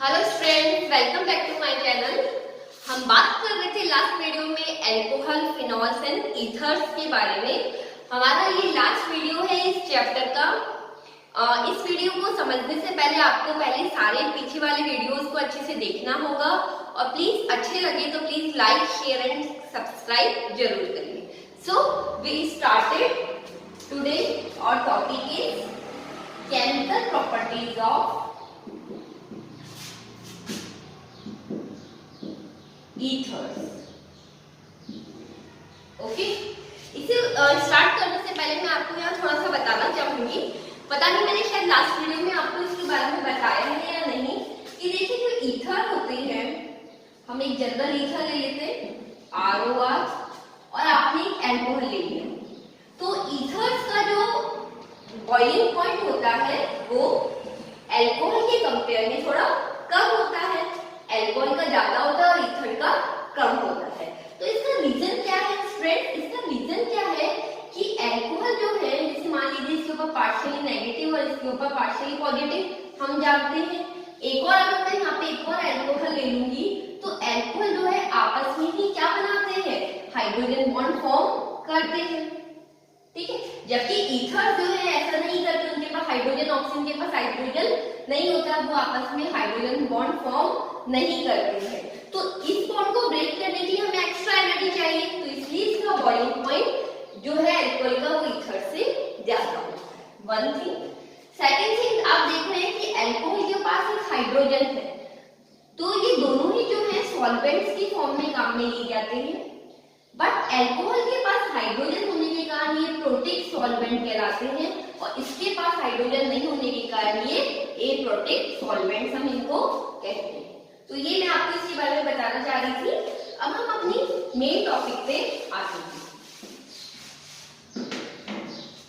Hello students, welcome back to my channel. हम बात कर रहे थे लास्ट वीडियो में अल्कोहल, फिनॉल्स एंड ईथर्स के बारे में। हमारा ये लास्ट वीडियो है इस चैप्टर का। इस वीडियो को समझने से पहले आपको पहले सारे पीछे वाले वीडियोस को अच्छे से देखना होगा और प्लीज अच्छे लगे तो please like, share and subscribe जरूर करिए। सो वी स्टार्टेड टुडे और topic is chemical properties of ethers. Okay, इसे स्टार्ट करने से पहले मैं आपको यहाँ थोड़ा सा बताना चाहूंगी। पता नहीं मैंने शायद लास्ट वीडियो में आपको इसके बारे में बताया है या नहीं, कि देखिए जो ईथर होते हैं, हम एक जनरल ईथर ले लेते हैं ROR और आपने एक अल्कोहल ले लिया। तो ईथर्स का जो बॉइलिंग पॉइंट होता है वो अल्कोहल के कंपेयर में थोड़ा कम होता है। अल्कोहल का ज्यादा होता है और ईथर का कम होता है। तो इसका रीजन क्या है फ्रेंड्स? इसका रीजन क्या है कि अल्कोहल जो है, जैसे मान लीजिए इसके ऊपर पार्शियली नेगेटिव और इसके ऊपर पार्शियली पॉजिटिव हम जानते हैं। एक और अगर मैं यहाँ पे एक और अल्कोहल ले लूंगी तो अल्कोहल जो है आपस में ही क्या बनाते हैं, हाइड्रोजन बॉन्ड फॉर्म करते हैं। ठीक है, जबकि ईथर जो है ऐसा नहीं करते, उनके पास हाइड्रोजन, ऑक्सीजन के पास हाइड्रोजन नहीं होता, वो आपस में हाइड्रोजन बॉन्ड फॉर्म नहीं करते हैं। तो इस बॉन्ड को ब्रेक करने के लिए हमें एक्स्ट्रा एनर्जी चाहिए, तो इसलिए इसका बॉइलिंग पॉइंट जो है अल्कोहल का वो ईथर से ज्यादा होता है। One thing. सेकेंड थिंग, आप देख रहे हैं कि अल्कोहल के पास एक हाइड्रोजन है, तो ये दोनों ही जो है सॉल्वेंट्स की फॉर्म में काम में लिए जाते हैं। बट अल्कोहल के पास हाइड्रोजन होने के कारण ये प्रोटिक सॉल्वेंट कहलाते हैं और इसके पास हाइड्रोजन नहीं होने के कारण ये एप्रोटिक सॉल्वेंट्स हम इनको कहते हैं। तो ये मैं आपको इसके बारे में बताना चाह रही थी। अब हम अपनी मेन टॉपिक पे आते हैं।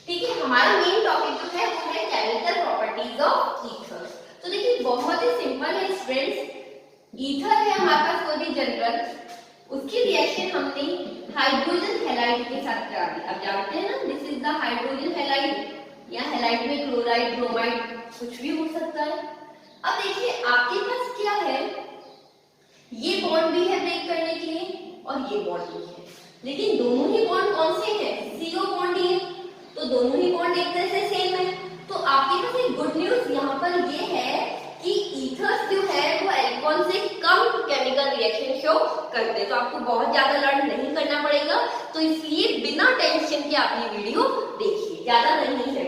ठीक है, हमारा मेन टॉपिक जो है वो है केमिकल प्रॉपर्टीज ऑफ ईथर। तो देखिए बहुत ही सिंपल है फ्रेंड्स। ईथर है हमारे पास कोई भी जनरल, उसकी रिएक्शन हमने हाइड्रोजन हैलाइड के साथ करा दी। अब जानते हैं ना, this is the hydrogen halide. या हैलाइड में क्लोराइड, ब्रोमाइड कुछ भी हो सकता है। अब देखिए आपके पास क्या है, ये बॉन्ड भी है ब्रेक करने के लिए और ये बॉन्ड भी है, लेकिन दोनों ही बॉन्ड कौन से हैं? CO बॉन्ड ही है, तो दोनों ही बॉन्ड एक तरह से सेम है। तो आपके पास एक गुड न्यूज यहाँ पर ये है कि ईथर्स जो है वो अल्कोहल से कम केमिकल रिएक्शन शो करते हैं। तो आपको बहुत ज्यादा लर्न नहीं करना पड़ेगा, तो इसलिए बिना टेंशन के आप ये वीडियो देखिए, ज्यादा नहीं है।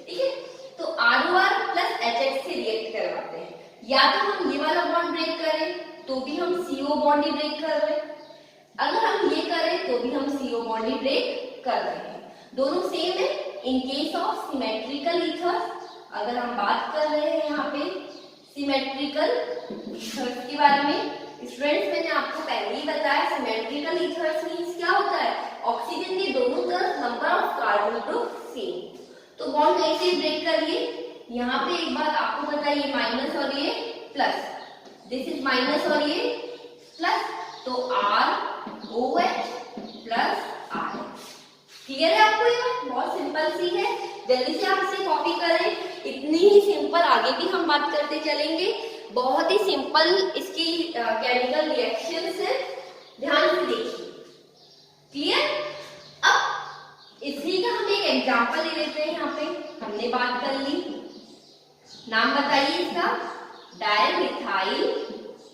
ठीक है, तो ROR प्लस HX से रिएक्ट करवाते हैं। या तो हम ये वाला बॉन्ड ब्रेक करें तो भी हम CO बॉन्ड ही ब्रेक कर रहे हैं, अगर हम ये करें तो भी हम CO बॉन्ड ही ब्रेक कर रहे हैं। दोनों सेम है। In case of symmetrical ethers, अगर हम बात कर रहे हैं यहाँ पे सिमेट्रिकल ईथर्स के बारे में, स्टूडेंट्स मैंने आपको पहले ही बताया सिमेट्रिकल ईथर्स मींस क्या होता है, ऑक्सीजन के दोनों तरफ number of carbon group same. तो बॉन्ड ऐसे ब्रेक करिए। यहाँ पे एक बात आपको बताइए, माइनस और ये प्लस, दिस इज माइनस और ये प्लस, तो ROH प्लस R। क्लियर है आपको? ये बहुत सिंपल सी है, जल्दी से आप इसे कॉपी करें। इतनी ही सिंपल आगे भी हम बात करते चलेंगे। बहुत ही सिंपल इसकी केमिकल रिएक्शंस है, ध्यान से देखिए। क्लियर? अब इसी का हम एक एग्जांपल ले लेते हैं। यहाँ पे हमने बात कर ली, नाम बताइए इसका, डायमिथाइल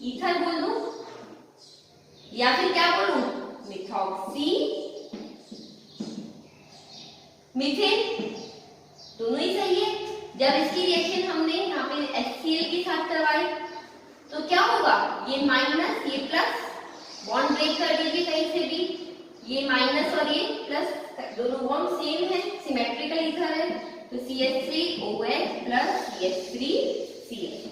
ईथर बोल दूं या फिर क्या बोलूं, मिथॉक्सी मीथेन, दोनों ही सही है। जब इसकी रिएक्शन हमने यहाँ पे HCl के साथ करवाई तो क्या होगा, ये माइनस ये प्लस, बॉन्ड ब्रेक कर दीजिए कहीं से भी, ये माइनस और ये प्लस, दोनों बॉन्ड सेम है, सिमेट्रिकल ईथर है, तो CH3OH प्लस CH3Cl।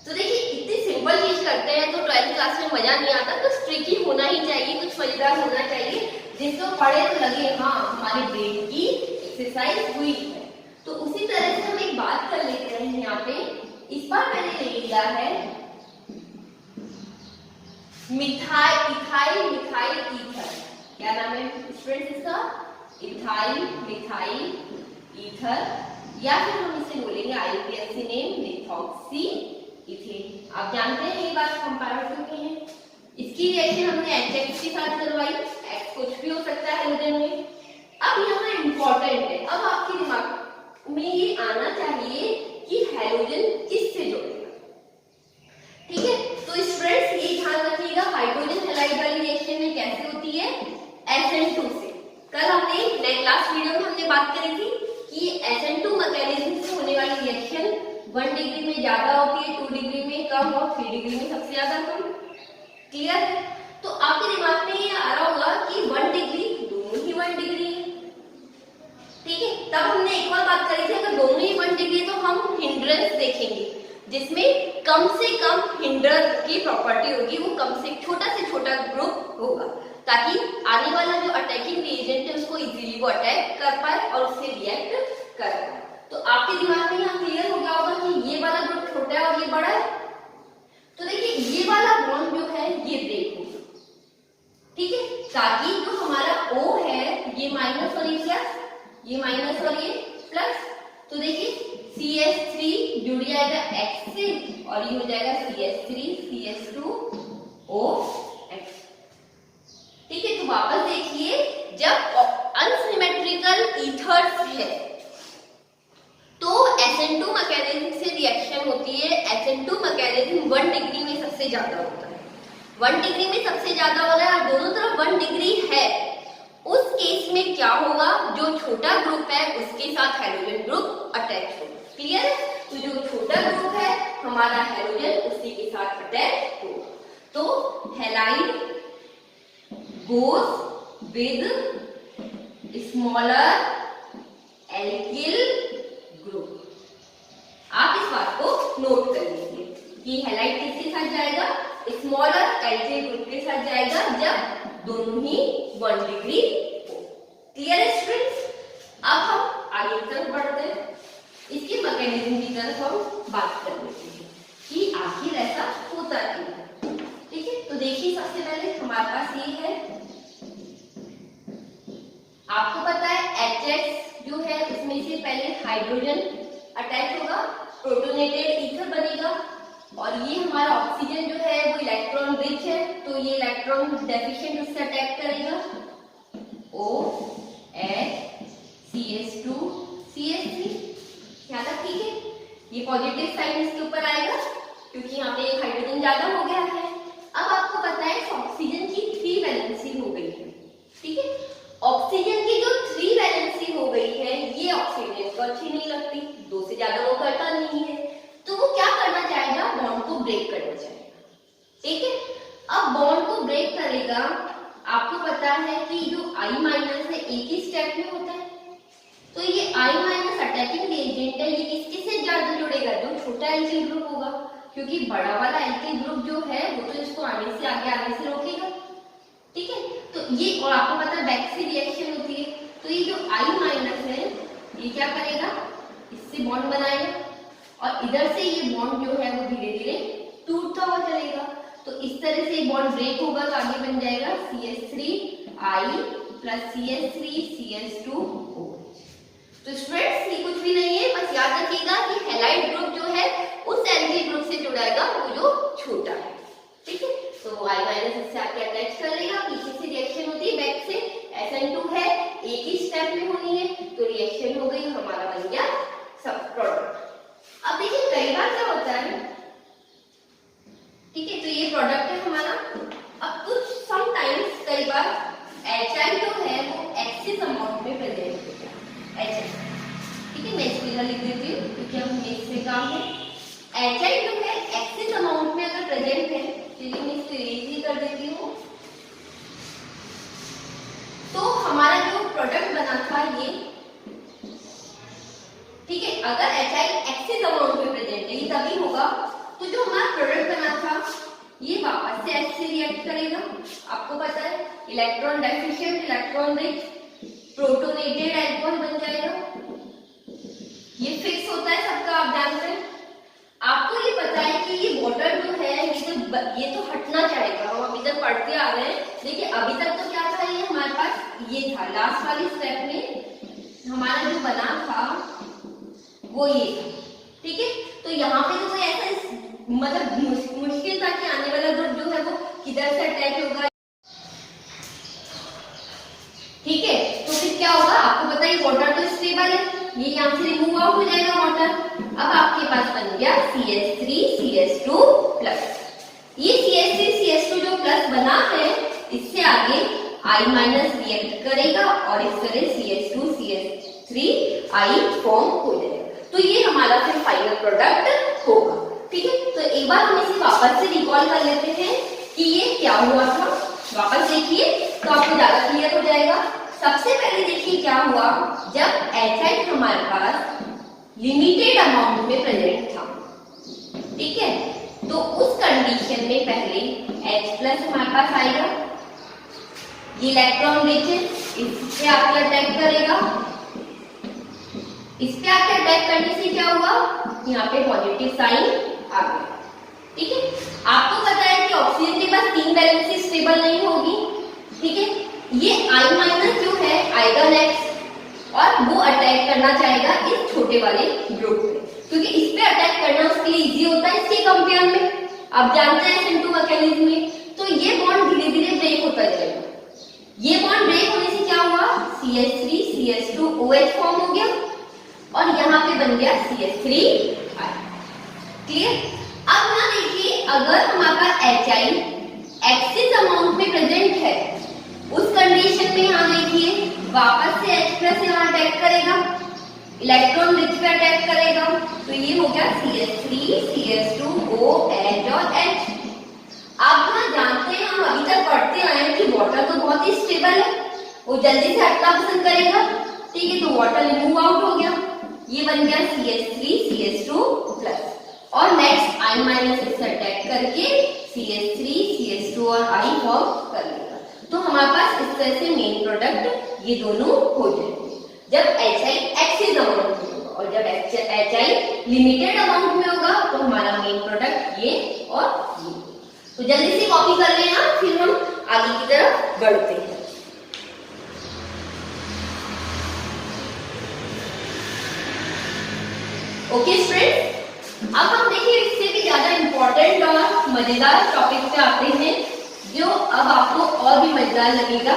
तो देखिए इतनी सिंपल चीज करते हैं तो 12th क्लास में मजा नहीं आता, कुछ ट्रिकी होना ही चाहिए, कुछ मजेदार होना चाहिए, जिसको पढ़े तो लगे हाँ हमारे ब्रेन की एक्सरसाइज हुई है। तो उसी तरह से हम एक बात कर लेते हैं यहाँ पे। इस बार मैंने ले लिया है इथाइल ईथर। क्या नाम है स्टूडेंट्स इसका? इथाइल मिथाइल ईथर, या फिर हम इसे बोलेंगे IUPAC नेम मिथॉक्सी इथेन। आप जानते हैं ये बात, हम पढ़ चुके हैं। इसकी रिएक्शन हमने HX के साथ करवाई, X कुछ भी हो सकता है हाइड्रोजन में। अब यहाँ इम्पोर्टेंट है, अब आपके दिमाग में ये आना चाहिए कि हाइड्रोजन किससे जुड़ेगा। ठीक है, तो स्टूडेंट्स ये ध्यान रखिएगा, हाइड्रोजन हैलाइड वाली रिएक्शन में कैसे होती है, SN2 से। कल हमने लास्ट वीडियो में हमने बात करी थी कि SN2 मैकेनिज्म से होने वाली रिएक्शन 1 डिग्री में ज्यादा होती है, 2 डिग्री में कम और 3 डिग्री में सबसे ज्यादा कम। क्लियर है? तो आपके दिमाग में ये आ रहा होगा कि 1 डिग्री दोनों ही 1 डिग्री है। ठीक है, तब हमने एक और बात करी थी, अगर दोनों ही 1 डिग्री तो हम हिंड्रेंस देखेंगे, जिसमें कम से कम हिंडर की प्रॉपर्टी होगी, वो कम से छोटा ग्रुप होगा, ताकि आने वाला जो अटैकिंग रिएजेंट है उसको इजीली वो अटैक कर पाए और उससे रिएक्ट कर पाए। तो आपके दिमाग में यहाँ क्लियर हो गया होगा कि ये वाला ग्रुप छोटा है और ये बड़ा है। तो देखिए ये वाला बॉन्ड जो है ये ब्रेक होगा, ठीक है, ताकि जो हमारा O है ये माइनस और ये प्लस, ये माइनस और ये प्लस, तो देखिए CH3 जुड़ जाएगा X से और ये हो जाएगा CH3 CH2OX। ठीक है, तो वापस देखिए, जब अनसिमेट्रिकल ईथर्स है तो SN2 मैकेनिज्म से रिएक्शन होती है। SN2 मैकेनिज्म 1 डिग्री में सबसे ज्यादा होता है, 1 डिग्री में सबसे ज्यादा हो रहा है और दोनों तरफ 1 डिग्री है। उस केस में क्या होगा, जो छोटा ग्रुप है उसके साथ हाइड्रोजन ग्रुप अटैच होगा। क्लियर है? तो जो छोटा ग्रुप है हमारा हाइड्रोजन उसी के साथ अटैच होगा। तो halide goes with smaller alkyl group. आप इस बात को नोट कर लीजिए कि हैलाइड किसके साथ जाएगा, स्मॉलर एल्किल ग्रुप के साथ जाएगा, जब दोनों ही 1 डिग्री हो। क्लियर है स्टूडेंट्स? अब हम आगे की तरफ बढ़ते हैं, इसके मैकेनिज्म की तरफ हम बात कर लेते हैं कि आखिर ऐसा होता क्यों है। ठीक है, तो देखिए सबसे पहले हमारे पास ये है, आपको पता है HX जो है उसमें से पहले हाइड्रोजन अटैच होगा, प्रोटोनेटेड ईथर बनेगा, और ये हमारा ऑक्सीजन जो है वो इलेक्ट्रॉन रिच है, तो ये इलेक्ट्रॉन डेफिशिएंट उससे अटैक करेगा, OH CH2 CH3। यहाँ तक ठीक है, ये पॉजिटिव साइन इसके ऊपर आएगा क्योंकि यहाँ पे एक हाइड्रोजन ज्यादा हो गया है। अब आपको पता है ऑक्सीजन की 3 वैलेंसी हो गई है। ठीक है, ऑक्सीजन की जो 3 वैलेंसी हो गई है ये ऑक्सीजन को अच्छी नहीं लगती, 2 से ज्यादा वो करता नहीं है, तो वो क्या करना चाहेगा, बॉन्ड को ब्रेक करना चाहेगा। ठीक है, अब बॉन्ड को ब्रेक करेगा, आपको पता है कि जो I- है एक ही स्टेप में होता है, तो ये I- अटैकिंग एजेंट है, ये किसके से ज्यादा जुड़ेगा, जो छोटा एल्किल ग्रुप होगा, क्योंकि बड़ा वाला एल्किल ग्रुप जो है वो तो इसको आने से रोकेगा। ठीक है, तो ये, और आपको पता है बैक से रिएक्शन होती है, तो ये जो I- है ये क्या करेगा, इससे बॉन्ड बनाएगा और इधर से ये बॉन्ड जो है वो धीरे धीरे टूटता हुआ चलेगा। तो इस तरह से बॉन्ड ब्रेक होगा तो आगे बन जाएगा CH3I प्लस CH3 CH2O। तो स्टूडेंट्स ये कुछ भी नहीं है, बस याद रखिएगा कि हैलाइड ग्रुप जो है उस एल्किल ग्रुप से जुड़ाएगा वो जो छोटा है। ठीक है, तो I- इससे आके अटैच कर लेगा, पीछे से रिएक्शन होती है बैक से, SN2 है एक ही स्टेप में होनी है, तो रिएक्शन हो गई, हमारा बन गया सब प्रोडक्ट। अब देखिए कई बार क्या होता है, ठीक है, तो ये प्रोडक्ट है हमारा। अब कुछ समटाइम्स कई बार HI जो है वो एक्सिस अमाउंट में प्रेजेंट होता है, HI। ठीक है, मैं इसको इधर लिख देती हूँ क्योंकि हम इससे काम है। HI जो है एक्सिस अमाउंट में अगर प्रेजेंट है, चलिए मैं इसको इरेज ही कर देती हूँ, तो हमारा जो प्रोडक्ट बना था ये, ठीक है, अगर HI एक्सिस अमाउंट में प्रेजेंट है ये तभी होगा, तो जो हमारा प्रोडक्ट बना था ये वापस से H से रिएक्ट करेगा। आपको पता है electron deficient electron rich protonated alcohol बन जाएगा, ये फिक्स होता है सबका, आप जानते हैं। आपको ये पता है कि ये वाटर जो है ये तो हटना चाहेगा, हम अभी तक पढ़ते आ रहे हैं। देखिए अभी तक तो क्या था, ये हमारे पास ये था, लास्ट वाली स्टेप में हमारा जो बना था वो ये था। ठीक है, तो यहाँ पे तो कोई ऐसा मतलब मुश्किल था कि आने वाला ग्रुप जो है वो किधर से अटैच होगा। ठीक है, तो फिर क्या होगा, आपको पता है वाटर तो स्टेबल है, ये यहाँ से रिमूव आउट हो जाएगा वाटर। अब आपके पास बन गया CH3 CH2 प्लस। ये CH3 CH2 जो प्लस बना है, इससे आगे I माइनस रिएक्ट करेगा और इस तरह CH2 CH3 I फॉर्म हो जाएगा। तो ये हमारा फिर फाइनल प्रोडक्ट होगा। ठीक है, तो एक बार हम इसे वापस से रिकॉल कर लेते हैं कि ये क्या हुआ था। वापस देखिए तो आपको ज्यादा क्लियर हो जाएगा। सबसे पहले देखिए क्या हुआ, जब HI हमारे पास लिमिटेड अमाउंट में प्रेजेंट था, ठीक है, तो उस कंडीशन में पहले H प्लस हमारे पास आएगा, ये इलेक्ट्रॉन देखिए इस पे आके अटैक करेगा। इस पे आके अटैक करने से क्या हुआ, यहाँ पे पॉजिटिव साइन आ गया। ठीक है, आपको पता है कि ऑक्सीजन के पास 3 वैलेंसी स्टेबल नहीं होगी। ठीक है, ये I माइनस जो है आएगा नेक्स्ट और वो अटैक करना चाहेगा इस छोटे वाले ग्रुप पे, क्योंकि इस पे अटैक करना उसके लिए इजी होता है इसके कंपेयर में। आप जानते हैं SN2 मैकेनिज्म में, तो ये बॉन्ड धीरे धीरे ब्रेक होता जाएगा। ये बॉन्ड ब्रेक होने से क्या हुआ, CH3 CH2 OH फॉर्म हो गया और यहाँ पे बन गया CH3I। क्लियर। अब ना देखिए, अगर हमारा HI एक्सिस अमाउंट में प्रेजेंट है, उस कंडीशन में यहाँ देखिए वापस से H प्लस यहाँ अटैक करेगा, इलेक्ट्रॉन रिच पे अटैक करेगा, तो ये हो गया CH3 CH2 OH और H। आप ना जानते हैं, हम अभी तक पढ़ते आए हैं कि वाटर तो बहुत ही स्टेबल है, वो जल्दी से हटना पसंद करेगा। ठीक है, तो वाटर रिमूव आउट हो गया, ये बन गया CH3 CH2 प्लस और नेक्स्ट I माइनस से अटैक करके CH3 CH2 और I फॉर्म कर लेगा। तो हमारे पास इस तरह से मेन प्रोडक्ट ये दोनों हो जाएंगे जब HI एक्सिस अमाउंट में होगा, और जब HI लिमिटेड अमाउंट में होगा तो हमारा मेन प्रोडक्ट ये और ये। तो जल्दी से कॉपी कर लेना, फिर हम आगे की तरफ बढ़ते हैं। ओके स्टूडेंट्स, अब हम देखिए इससे भी ज्यादा इंपॉर्टेंट और मजेदार टॉपिक पे आते हैं, जो अब आपको और भी मजेदार लगेगा।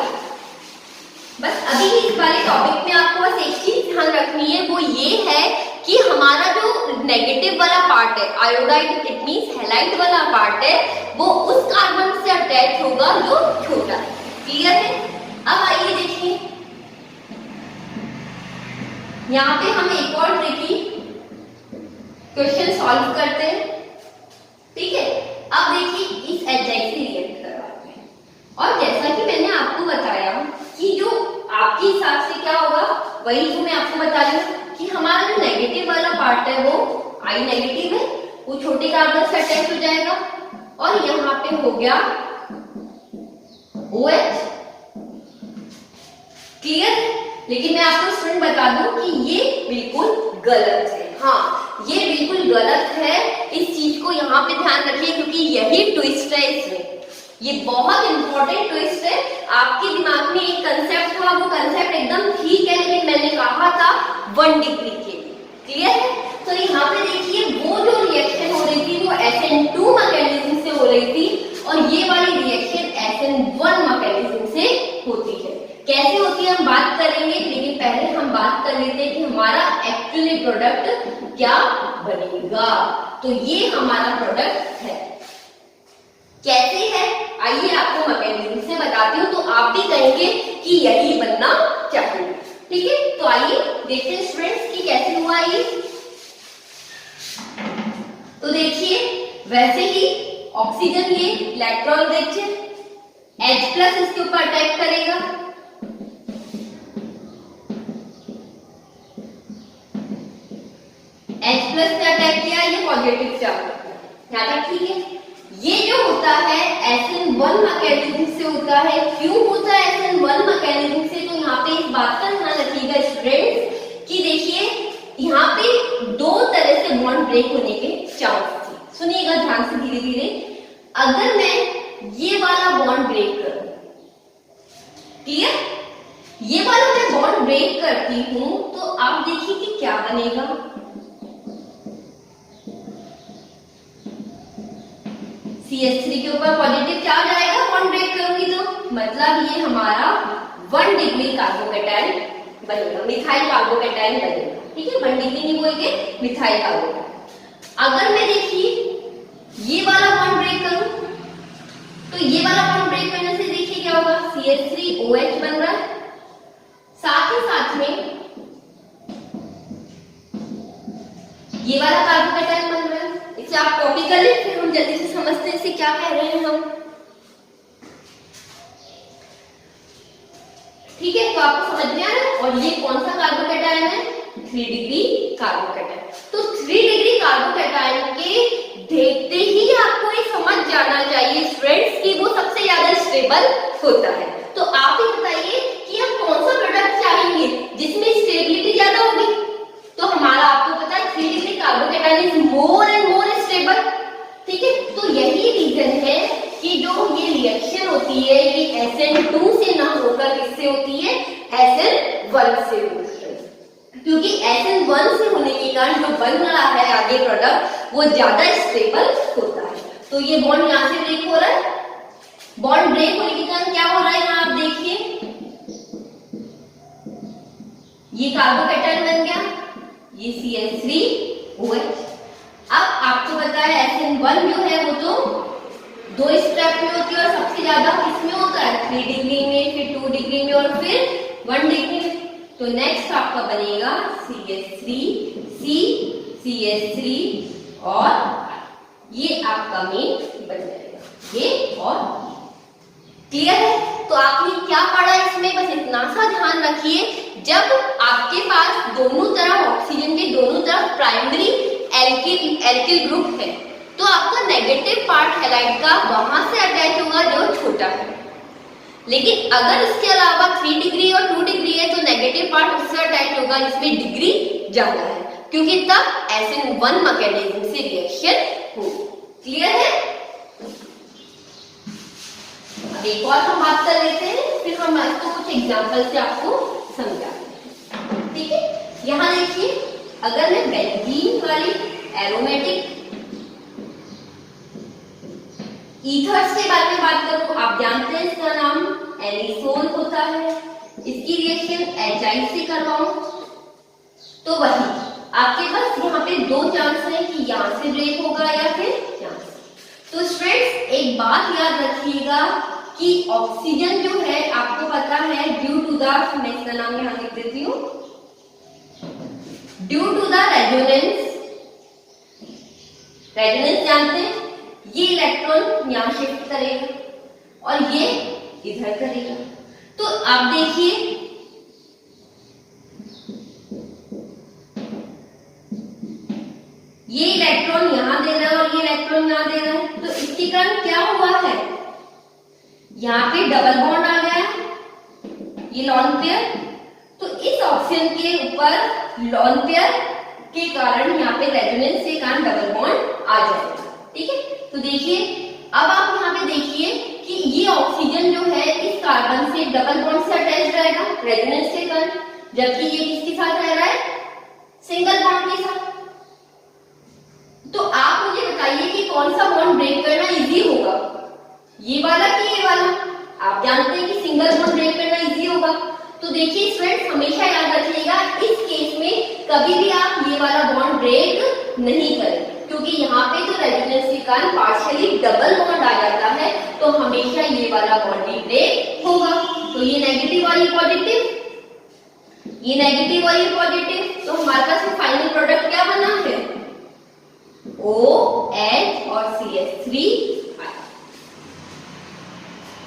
बस अभी इस वाले टॉपिक में आपको बस एक चीज ध्यान रखनी है, वो ये है कि हमारा जो नेगेटिव वाला पार्ट है, आयोडाइड इट मींस हैलाइड वाला पार्ट है, वो उस कार्बन से अटैच होगा जो छोटा है। क्लियर है। अब आइए देखिए, यहाँ पे हम एक और ट्रिकी क्वेश्चन सॉल्व करते हैं। ठीक है, अब देखिए इस HI से रिएक्ट करवाते हैं, और जैसा कि मैंने आपको बताया कि जो आपके हिसाब से क्या होगा, वही जो मैं आपको बता रही हूँ कि हमारा जो नेगेटिव वाला पार्ट है वो I नेगेटिव है, वो छोटे कार्बन से अटैच हो जाएगा, और यहाँ पे हो गया OH। क्लियर। लेकिन मैं आपको स्टूडेंट बता दूं कि ये बिल्कुल गलत है। हाँ, ये बिल्कुल गलत है, इस चीज को यहाँ पे ध्यान रखिए, क्योंकि यही ट्विस्ट है इसमें। ये बहुत इंपॉर्टेंट ट्विस्ट है। आपके दिमाग में एक कंसेप्ट था, वो कंसेप्ट एकदम ठीक है, लेकिन मैंने कहा था 1 डिग्री के लिए। क्लियर है। तो यहाँ पे देखिए, वो जो रिएक्शन हो रही थी वो SN2 मैकेनिज्म से हो रही थी, और ये वाली रिएक्शन SN1 मैकेनिज्म से होती है। कैसे होती है हम बात करेंगे, लेकिन पहले हम बात कर लेते हैं कि हमारा एक्चुअली प्रोडक्ट क्या बनेगा। तो ये हमारा प्रोडक्ट है। कैसे है, आइए आपको मैकेनिज्म से बताती हूँ, तो आप भी कहेंगे कि यही बनना चाहिए। ठीक है, तो आइए देखते हैं स्टूडेंट्स कि कैसे हुआ ये। तो देखिए, वैसे ही ऑक्सीजन ये इलेक्ट्रॉन रिच है, H प्लस इसके ऊपर अटैक करेगा, H प्लस से अटैक किया, ये पॉजिटिव चार्ज है। यहाँ तक ठीक है। ये जो होता है SN1 मैकेनिज्म से होता है। क्यों होता है SN1 मैकेनिज्म से, तो यहाँ पे इस बात का ध्यान रखिएगा स्टूडेंट्स कि देखिए यहाँ पे 2 तरह से बॉन्ड ब्रेक होने के चांस थे। सुनिएगा ध्यान से धीरे धीरे। अगर मैं ये वाला बॉन्ड ब्रेक करूं, क्लियर, ये वाला मैं बॉन्ड ब्रेक करती हूं, तो आप देखिए कि क्या बनेगा। CH3 के ऊपर पॉजिटिव चार्ज आएगा बॉन्ड ब्रेक करूंगी तो, मतलब ये हमारा 1 डिग्री कार्बोकैटायन बनेगा, मिथाइल कार्बोकैटायन बनेगा। ठीक है, 1 डिग्री नहीं बोलेंगे, मिथाइल कार्बोकैटायन। अगर मैं देखिए ये वाला बॉन्ड ब्रेक करूं तो ये वाला बॉन्ड ब्रेक करने से देखिए क्या होगा, CH3OH बन रहा है, साथ ही साथ में ये वाला कार्बोकैटायन बन रहा है। इसे आप कॉपी कर लें, फिर हम जल्दी से समझते हैं इसे क्या कह रहे हैं हम। ठीक है, तो आपको समझ में आ रहा है। और ये कौन सा कार्बोकैटायन है, 3 डिग्री कार्बोकैटायन। तो 3 डिग्री कार्बोकैटायन के देखते ही आपको ये समझ जाना चाहिए स्टूडेंट्स कि वो सबसे ज्यादा स्टेबल होता है। तो आप ही बताइए कि हम कौन सा प्रोडक्ट चाहेंगे जिसमें स्टेबिलिटी ज्यादा होगी। तो हमारा आपको पता है 3 degree carbocation is more and more stable. ठीक है, तो यही रीजन है कि जो ये रिएक्शन होती है ये SN2 से ना होकर किससे होती है, SN1 से होती है। क्योंकि SN1 से होने के कारण जो बन रहा है आगे प्रोडक्ट वो ज्यादा स्टेबल होता है। तो ये बॉन्ड यहाँ से ब्रेक हो रहा है, बॉन्ड ब्रेक होने के कारण क्या हो रहा है यहाँ आप देखिए, ये कार्बोकैटायन बन गया, ये CH3OH। अब आपको पता है SN1 जो है वो तो 2 स्टेप में होती है और सबसे ज्यादा किसमें होता है, 3 डिग्री में, फिर 2 डिग्री में और फिर 1 डिग्री में। तो नेक्स्ट आपका बनेगा CH3C, CH3 और ये आपका मेन बन जाएगा, ये और क्लियर है। तो आपने क्या पढ़ा इसमें, बस इतना सा ध्यान रखिए, जब आपके पास दोनों तरफ ऑक्सीजन के दोनों तरफ प्राइमरी एल्किल ग्रुप है तो आपका नेगेटिव पार्ट हैलाइड का वहां से अटैच होगा जो छोटा है। लेकिन अगर इसके अलावा 3 डिग्री और 2 डिग्री है तो नेगेटिव पार्ट उससे अटैच होगा जिसमें डिग्री ज्यादा है, क्योंकि तब SN1 मैकेनिज्म से रिएक्शन होगी। क्लियर है। अब एक और हम बात कर लेते हैं, फिर हम इसको कुछ एग्जांपल से आपको समझाते हैं। ठीक है, यहाँ देखिए, अगर मैं बेंजीन वाली एरोमेटिक ईथर्स के बारे में बात करूं, आप जानते हैं इसका नाम एनिसोल होता है, इसकी रिएक्शन HI से करवाऊं तो वही आपके पास यहाँ पे 2 चांस है कि यहाँ से ब्रेक होगा या फिर यहाँ से। तो स्टूडेंट्स एक बात याद रखिएगा कि ऑक्सीजन जो है आपको पता है ड्यू टू द, मैं इसका नाम यहाँ लिख देती हूँ, due to the resonance, resonance जानते हैं, ये इलेक्ट्रॉन यहाँ शिफ्ट करेगा और ये इधर करेगा। तो आप देखिए ये इलेक्ट्रॉन यहाँ दे रहा है और ये इलेक्ट्रॉन यहाँ दे रहा है, तो इसके कारण क्या हुआ है, यहाँ पे डबल बॉन्ड आ गया है, ये लॉन पेयर। तो इस ऑक्सीजन के ऊपर लॉन पेयर के कारण यहाँ पे रेजोनेंस के कारण डबल बॉन्ड आ जाएगा। ठीक है, तो देखिए अब आप यहाँ पे देखिए कि ये ऑक्सीजन जो है इस कार्बन से डबल बॉन्ड से अटैच रहेगा रेजोनेंस के कारण, जबकि ये किसके साथ रह रहा है, सिंगल बॉन्ड के साथ। तो आप मुझे बताइए कि कौन सा बॉन्ड ब्रेक करना इजी होगा, ये वाला कि ये वाला। आप जानते हैं कि सिंगल बॉन्ड ब्रेक करना इजी होगा। तो देखिए स्टूडेंट्स हमेशा याद रखिएगा इस केस में कभी भी आप ये वाला बॉन्ड ब्रेक नहीं करें, क्योंकि यहाँ पे तो रेजोनेंस के कारण पार्शियली डबल बॉन्ड आ जाता है, तो हमेशा ये वाला बॉन्ड भी ब्रेक होगा। तो ये नेगेटिव और ये पॉजिटिव, ये नेगेटिव और ये पॉजिटिव, तो हमारे पास फाइनल प्रोडक्ट क्या बना है, OH और CH3।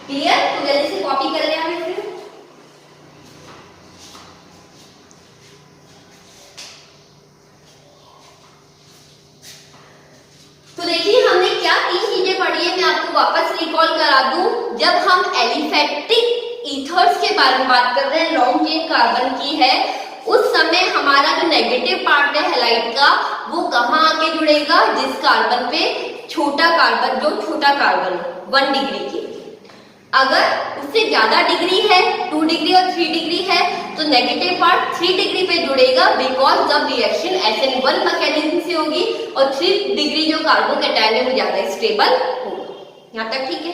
क्लियर। तो जल्दी से कॉपी कर ले हमें फिर। तो देखिए हमने क्या 3 चीजें पढ़ी है, मैं आपको वापस रिकॉल करा दूं। जब हम एलिफैटिक ईथर्स के बारे में बात कर रहे हैं, लॉन्ग चेन कार्बन की है, उस समय हमारा जो नेगेटिव पार्ट है हैलाइड का वो कहाँ आके जुड़ेगा, जिस कार्बन पे छोटा कार्बन, जो छोटा कार्बन 1 डिग्री के, अगर उससे ज्यादा डिग्री है 2 डिग्री और 3 डिग्री है तो नेगेटिव पार्ट 3 डिग्री पे जुड़ेगा, बिकॉज जब रिएक्शन SN1 मैकेनिज्म से होगी और 3 डिग्री जो कार्बोकैटायन है वो ज्यादा स्टेबल होगा। यहाँ तक ठीक है।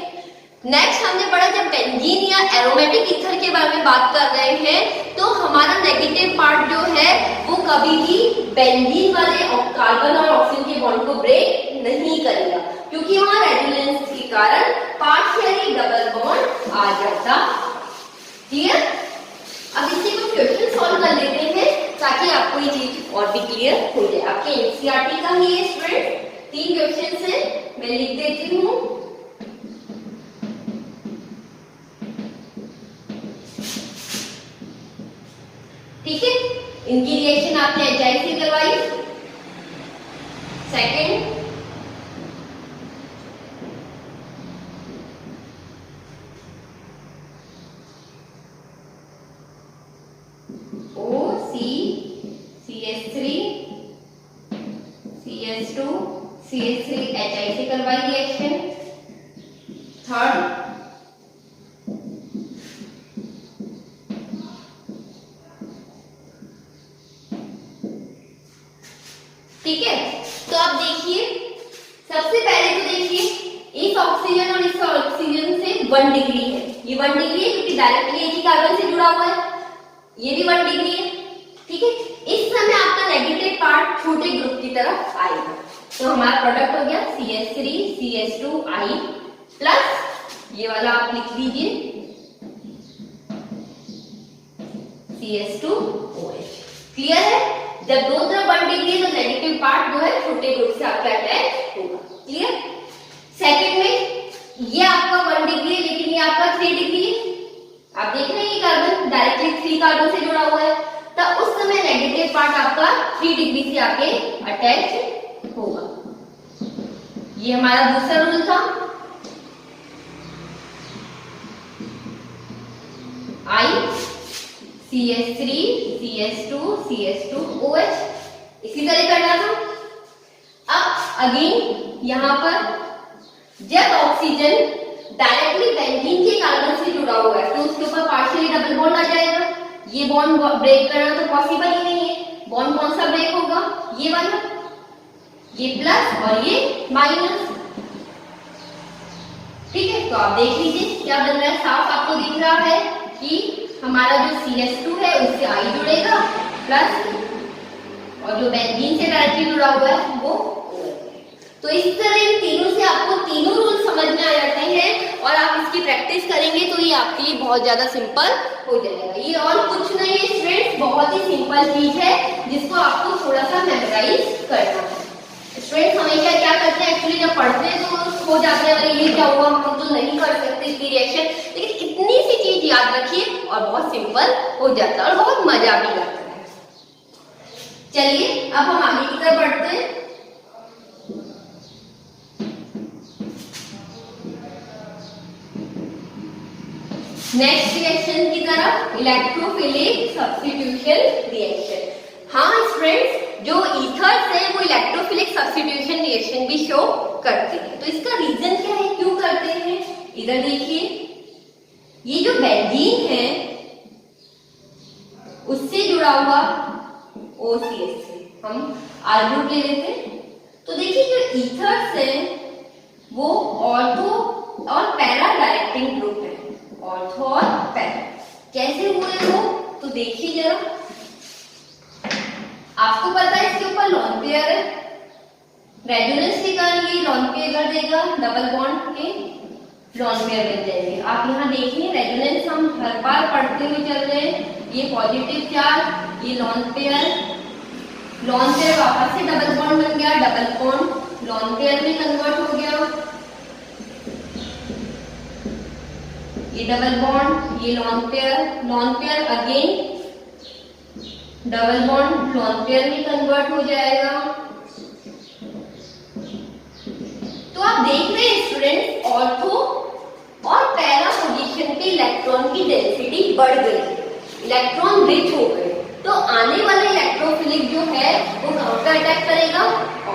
नेक्स्ट हमने पढ़ा जब बेंजीन या एरोमेटिक ईथर के बारे में बात कर रहे हैं तो हमारा नेगेटिव पार्ट जो है वो कभी भी बेंजीन वाले कार्बन और ऑक्सीजन के बॉन्ड को ब्रेक नहीं करेगा, क्योंकि वहां रेजोनेंस के कारण पार्शियली डबल बॉन्ड आ जाता। क्लियर? अब इससे कुछ क्वेश्चन सॉल्व कर लेते हैं ताकि आपको ये चीज और भी क्लियर हो जाए। आपके एनसीईआरटी का ही ये स्टूडेंट 3 क्वेश्चन है, मैं लिख देती हूँ। ठीक है, इनकी रिएक्शन आपने HI से करवाई। Second, CH3 CH2 CH3 HI से करवाई रिएक्शन। थर्ड, ठीक है। तो आप देखिए, सबसे पहले तो देखिए इस ऑक्सीजन और इस ऑक्सीजन से 1 डिग्री है, ये 1 डिग्री है क्योंकि डायरेक्टली एक ही कार्बन से जुड़ा हुआ है, ये भी 1 डिग्री है। ठीक है, इस समय आपका नेगेटिव पार्ट छोटे ग्रुप की तरफ आएगा, तो हमारा प्रोडक्ट हो गया CH3 CH2I प्लस ये वाला आप लिख लीजिए CH2OH। क्लियर है? जब दो तरफ 1 डिग्री है तो नेगेटिव पार्ट जो है छोटे ग्रुप से आपका अटैच होगा। क्लियर? सेकंड में ये आपका 1 डिग्री है लेकिन ये आपका 3 डिग्री है। आप देख रहे हैं ये कार्बन डायरेक्टली 3 कार्बन से जुड़ा हुआ है, तो उस समय नेगेटिव पार्ट आपका 3 डिग्री से आके अटैच होगा। ये हमारा दूसरा रूल था। CH3 CH2 CH2OH इसी तरह करना था। अब अगेन यहां पर जब ऑक्सीजन डायरेक्टली बेंजीन के कार्बन से जुड़ा हुआ है तो उसके ऊपर पार्शियली डबल बॉन्ड आ जाएगा। ये बॉन्ड ब्रेक करना तो पॉसिबल ही नहीं है। बॉन्ड कौन सा ब्रेक होगा? ये वाला, ये प्लस और ये माइनस। ठीक है, तो आप देख लीजिए क्या बन रहा है। साफ आपको दिख रहा है कि हमारा जो CH2 है उससे I जुड़ेगा प्लस और जो बेंजीन से डायरेक्टली जुड़ा हुआ है वो OH। तो इस तरह इन तीनों से आपको तीनों रूल समझ में आ जाते हैं और आप इसकी प्रैक्टिस करेंगे तो ये आपके लिए बहुत ज्यादा सिंपल हो जाएगा। ये और कुछ नहीं है स्टूडेंट्स, बहुत ही सिंपल चीज है जिसको आपको थोड़ा सा मेमोराइज करना है। स्टूडेंट्स हमेशा क्या करते हैं, एक्चुअली जब पढ़ते हैं तो हो जाते हैं अरे ये क्या हुआ, हम तो नहीं कर सकते इसकी रिएक्शन, लेकिन इतनी सी चीज याद रखिए और बहुत सिंपल हो जाता है और बहुत मजा भी आता है। चलिए अब हम आगे की तरफ बढ़ते हैं। नेक्स्ट रिएक्शन की तरफ, इलेक्ट्रोफिलिक सब्स्टिट्यूशन रिएक्शन। हाँ स्टूडेंट्स, जो ईथर्स है वो इलेक्ट्रोफिलिक सब्स्टिट्यूशन रिएक्शन भी शो करते हैं। तो इसका रीजन क्या है, क्यों करते हैं? इधर देखिए, ये जो बेंजीन है उससे जुड़ा हुआ OCH से हम R ग्रुप ले लेते हैं। तो देखिए जो ईथर्स है वो ऑर्थो और पैरा डायरेक्टिंग ग्रुप है। ऑर्थो और पैरा कैसे हुए वो, तो देखिए जरा, आपको पता है इसके ऊपर लॉन पेयर है, रेजोनेंस के कारण ये लॉन पेयर कर देगा, डबल बॉन्ड के लॉन पेयर बन जाएंगे। आप यहाँ देखिए रेजोनेंस हम हर बार पढ़ते हुए चल रहे हैं। ये पॉजिटिव चार्ज, ये लॉन पेयर वापस से डबल बॉन्ड बन गया, डबल बॉन्ड लॉन पेयर में कन्वर्ट हो गया, ये डबल बॉन्ड, ये lone pair again double bond lone pair में कन्वर्ट हो जाएगा। तो आप देख रहे हैं स्टूडेंट, ऑर्थो और पैरा पोजीशन पे इलेक्ट्रॉन की डेंसिटी बढ़ गई, इलेक्ट्रॉन रिच हो गए। तो आने वाला इलेक्ट्रोफिलिक जो है वो कहां पे अटैक करेगा?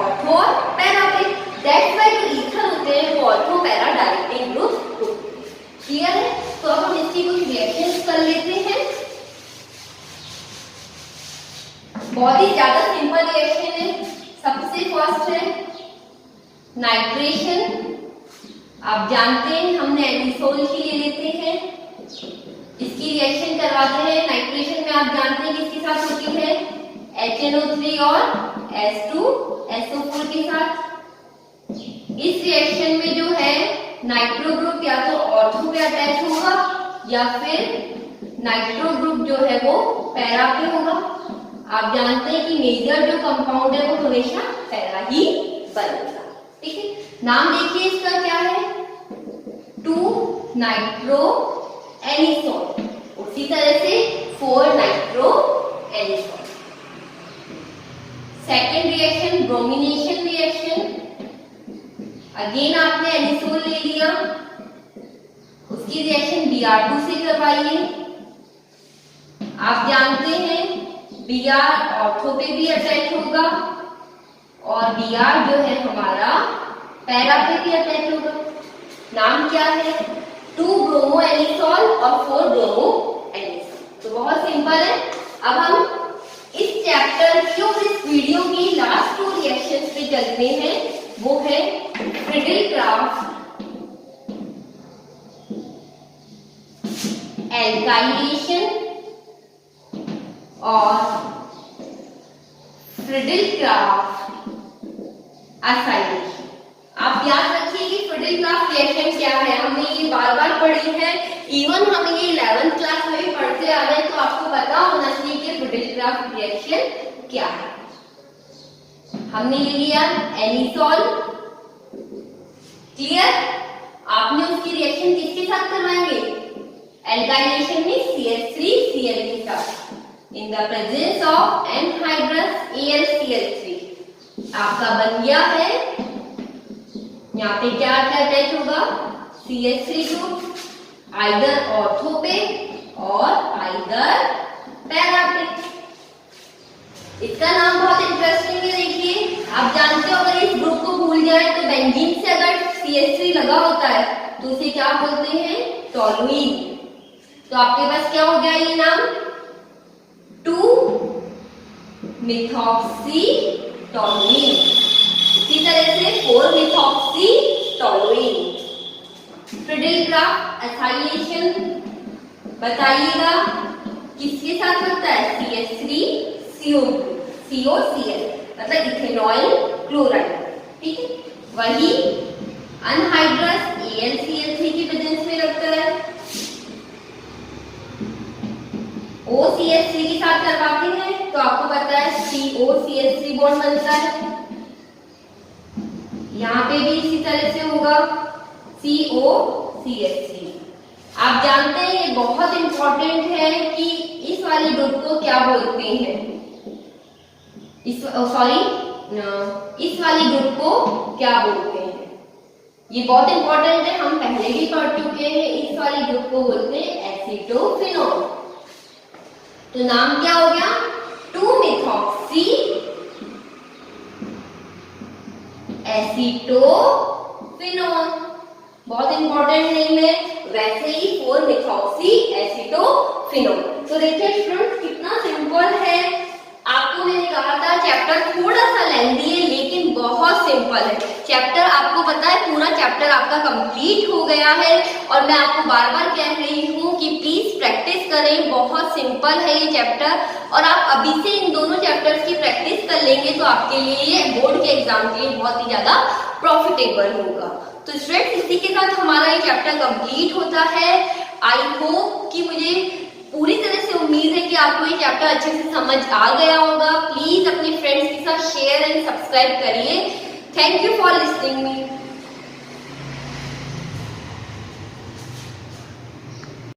ऑर्थो और पैरा पे। दैट्स व्हाई जो ईथर होते हैं वो ऑर्थो पैरा डायरेक्टिंग ग्रुप होते हैं। क्लियर है? तो अब हम इसकी कुछ रिएक्शंस कर लेते हैं। बहुत ही ज्यादा सिंपल रिएक्शन है। सबसे फर्स्ट है नाइट्रेशन आप जानते हैं हमने एनिसोल की ले लेते हैं, इसकी रिएक्शन करवाते हैं। नाइट्रेशन में आप जानते हैं किसके साथ होती है, HNO3 और H2SO4 के साथ। इस रिएक्शन में जो है नाइट्रो ग्रुप या तो ऑर्थो पे अटैच होगा या फिर नाइट्रो ग्रुप जो है वो पैरा पे होगा। आप जानते हैं कि मेजर जो कंपाउंड है वो हमेशा पैरा ही बनेगा। ठीक है, नाम देखिए इसका क्या है, 2 नाइट्रो एनिसोल, उसी तरह से 4 nitro anisole. Second reaction bromination reaction, again आपने एनिसोल ले लिया, उसकी रिएक्शन Br2 से करवाइए। आप जानते हैं Br ऑर्थो पे भी अटैच होगा और Br जो है हमारा पैरा पे भी अटैच होगा। नाम क्या है, 2 ब्रोमो एनिसोल और 4 ब्रोमो एनिसोल। तो बहुत सिंपल है। अब हम इस चैप्टर की और इस वीडियो की लास्ट 2 रिएक्शंस पे चलते हैं, वो है फ्रिडल-क्राफ्ट एल्काइलेशन और फ्रिडल-क्राफ्ट एसाइलेशन। आप याद रखिए कि फ्रिडल-क्राफ्ट रिएक्शन क्या है, हमने ये बार बार पढ़ी है, इवन हम ये 11th क्लास में भी पढ़ते आ रहे हैं, तो आपको पता होना चाहिए कि फ्रिडल-क्राफ्ट रिएक्शन क्या है। हमने ले लिया एनिसोल, क्लियर। आपने उसकी रिएक्शन किसके साथ करवाएंगे, एल्काइलेशन में CH3Cl के साथ in the presence of anhydrous AlCl3। आपका बन गया है, यहाँ पे क्या अटैच होगा, CH3 ग्रुप, आइदर ऑर्थो पे और आइदर पैरा पे। इसका नाम बहुत इंटरेस्टिंग है। देखिए आप जानते हो अगर इस ग्रुप को भूल जाए तो बेंजीन से अगर CH3 लगा होता है तो उसे क्या बोलते हैं, टोलुइन। तो आपके पास क्या हो गया ये नाम, 2 मिथॉक्सी टोलुइन। इसी तरह से 4 मिथॉक्सी टोलुइन। फ्रिडल-क्राफ्ट एसाइलेशन बताइएगा किसके साथ होता है, CH3COCl मतलब इथेनॉइल क्लोराइड। ठीक है, वही अनहाइड्रस AlCl3 की प्रेजेंस में लगता है, OCH3 के साथ करवाते हैं तो आपको पता है COCH3 बॉन्ड बनता है। यहाँ पे भी इसी तरह से होगा COCH3। आप जानते हैं ये बहुत इंपॉर्टेंट है कि इस वाले ग्रुप को क्या बोलते हैं, इस वाले ग्रुप को क्या बोलते हैं, ये बहुत इंपॉर्टेंट है, हम पहले भी पढ़ चुके हैं। इस वाले ग्रुप को बोलते हैं एसीटोफिनोल। तो नाम क्या हो गया, 2 मिथॉक्सी एसीटोफिनोल, बहुत इंपॉर्टेंट नेम है। वैसे ही 4 मिथॉक्सी एसीटोफिनोल। तो देखिए स्टूडेंट्स कितना सिंपल है। आपको मैंने कहा था चैप्टर थोड़ा सा लेंथी है लेकिन बहुत सिंपल है। चैप्टर आपको पता है पूरा चैप्टर आपका कंप्लीट हो गया है और मैं आपको बार बार कह रही हूँ कि प्लीज प्रैक्टिस करें, बहुत सिंपल है ये चैप्टर और आप अभी से इन दोनों चैप्टर्स की प्रैक्टिस कर लेंगे तो आपके लिए ये बोर्ड के एग्जाम के लिए बहुत ही ज्यादा प्रॉफिटेबल होगा। तो स्टूडेंट्स इसी के साथ हमारा ये चैप्टर कंप्लीट होता है। आई होप कि मुझे पूरी तरह से उम्मीद है कि आपको ये चैप्टर अच्छे से समझ आ गया होगा। प्लीज अपने फ्रेंड्स के साथ शेयर एंड सब्सक्राइब करिए। Thank you for listening me.